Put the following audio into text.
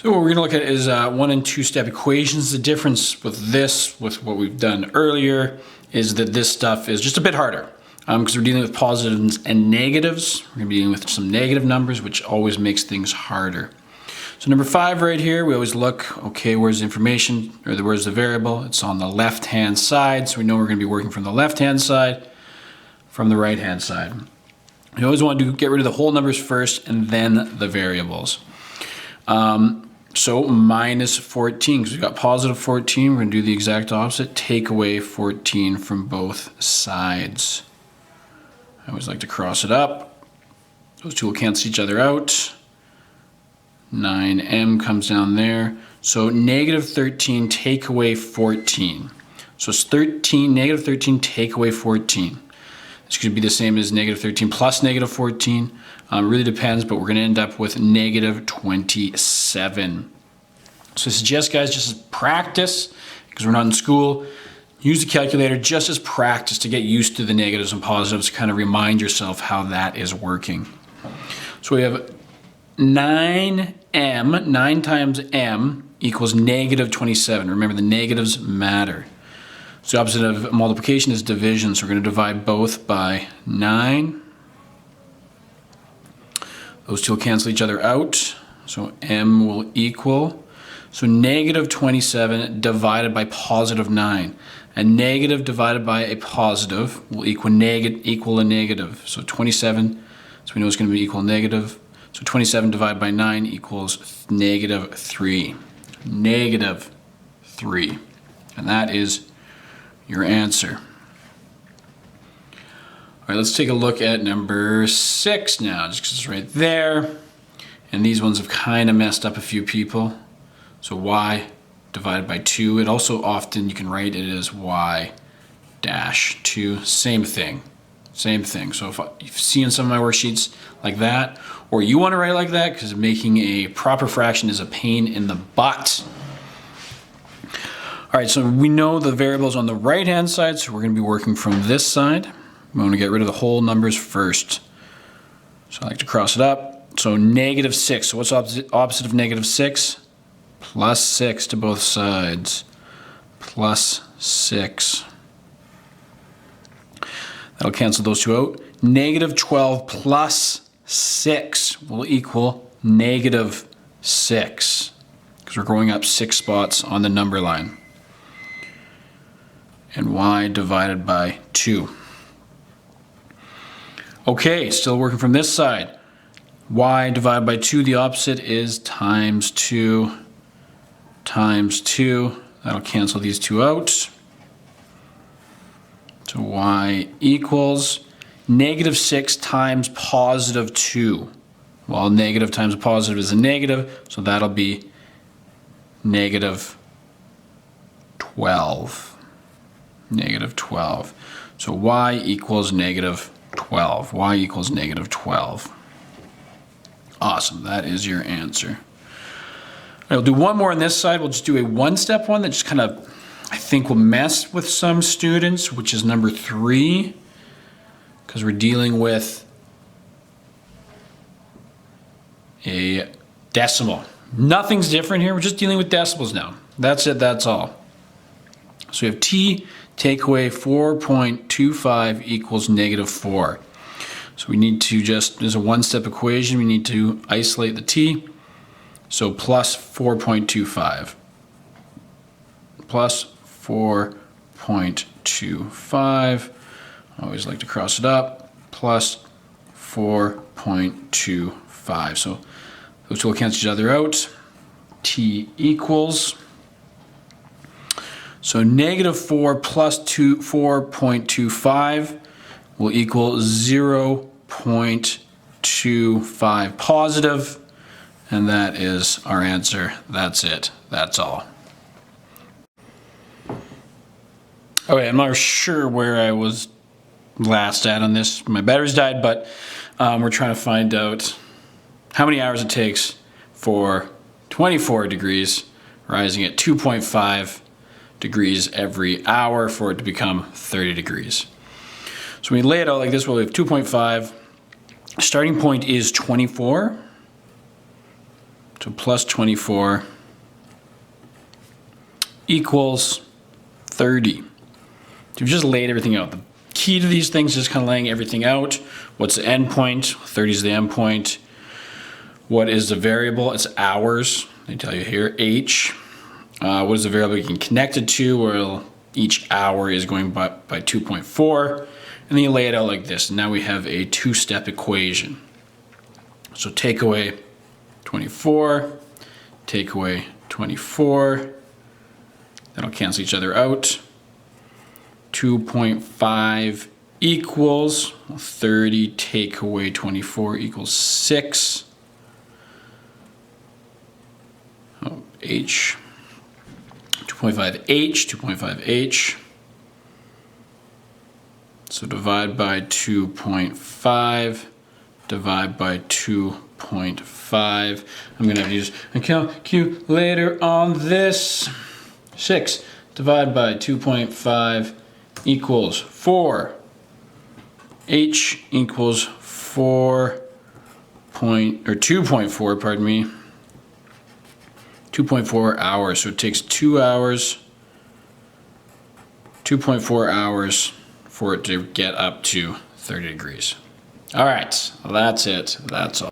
So what we're going to look at is 1 and 2 step equations. The difference with this, with what we've done earlier, is that this stuff is just a bit harder because we're dealing with positives and negatives. We're going to be dealing with some negative numbers, which always makes things harder. So number 5 right here, we always look, okay, where's the information, or where's the variable? It's on the left-hand side, so we know we're going to be working from the left-hand side, from the right-hand side. You always want to get rid of the whole numbers first and then the variables. So minus 14, because we've got positive 14, we're going to do the exact opposite. Take away 14 from both sides. I always like to cross it up. Those two will cancel each other out. 9m comes down there. So negative 13 take away 14. So it's 13, negative 13 take away 14. This could be the same as negative 13 plus negative 14. It really depends, but we're going to end up with negative 27. So I suggest, guys, just as practice, because we're not in school, use the calculator just as practice to get used to the negatives and positives, kind of remind yourself how that is working. So we have 9m, 9 times m equals negative 27. Remember, the negatives matter. So the opposite of multiplication is division, so we're going to divide both by 9. Those two will cancel each other out, so m will equal, so negative 27 divided by positive 9. A negative divided by a positive will equal a negative. So 27, so we know it's going to be equal negative. So 27 divided by 9 equals negative 3. Negative 3. And that is your answer. All right, let's take a look at number 6 now, just because it's right there. And these ones have kind of messed up a few people. So y divided by 2. It also often, you can write it as y dash 2. Same thing. Same thing. So if you see in some of my worksheets like that, or you want to write like that, because making a proper fraction is a pain in the butt. All right, so we know the variables on the right-hand side, so we're going to be working from this side. We want to get rid of the whole numbers first. So I like to cross it up. So negative 6. So what's opposite of negative 6? Plus 6 to both sides. Plus 6. That'll cancel those two out. Negative 12 plus 6 will equal negative 6. Because we're going up 6 spots on the number line. And y divided by 2. Okay, still working from this side. Y divided by 2, the opposite is times 2 times 2. That'll cancel these two out. So y equals negative 6 times positive 2. Well, negative times a positive is a negative, so that'll be negative 12. Negative 12. So y equals negative 12. Y equals negative 12. Awesome, that is your answer. I'll do one more on this side. We'll just do a one-step one that just kind of, I think, will mess with some students, which is number 3, because we're dealing with a decimal. Nothing's different here. We're just dealing with decimals now. That's it, that's all. So we have t take away 4.25 equals negative 4. So we need to just, there's a one-step equation, we need to isolate the t. So plus 4.25. Plus 4.25. I always like to cross it up. Plus 4.25. So those two will cancel each other out. T equals. So negative 4 plus 4.25 will equal 0.25 positive, and that is our answer. That's it. That's all. Okay, I'm not sure where I was last at on this. My batteries died, but we're trying to find out how many hours it takes for 24 degrees rising at 2.5 degrees every hour for it to become 30 degrees. So when we lay it out like this, we'll have 2.5. Starting point is 24. So plus 24 equals 30. So we've just laid everything out. The key to these things is just kind of laying everything out. What's the endpoint? 30 is the endpoint. What is the variable? It's hours. They tell you here, H. What is the variable you can connect it to? Well, each hour is going by 2.4. And then you lay it out like this. And now we have a two-step equation. So take away 24, take away 24. That'll cancel each other out. 2.5 equals 30, take away 24 equals 6. Oh, H. 2.5H, 2.5H. So divide by 2.5, divide by 2.5. I'm gonna have to use a calculator on this. 6 divided by 2.5 equals 4. H equals 2.4, pardon me. 2.4 hours. So it takes 2 hours, 2.4 hours for it to get up to 30 degrees. All right, well, that's it. That's all.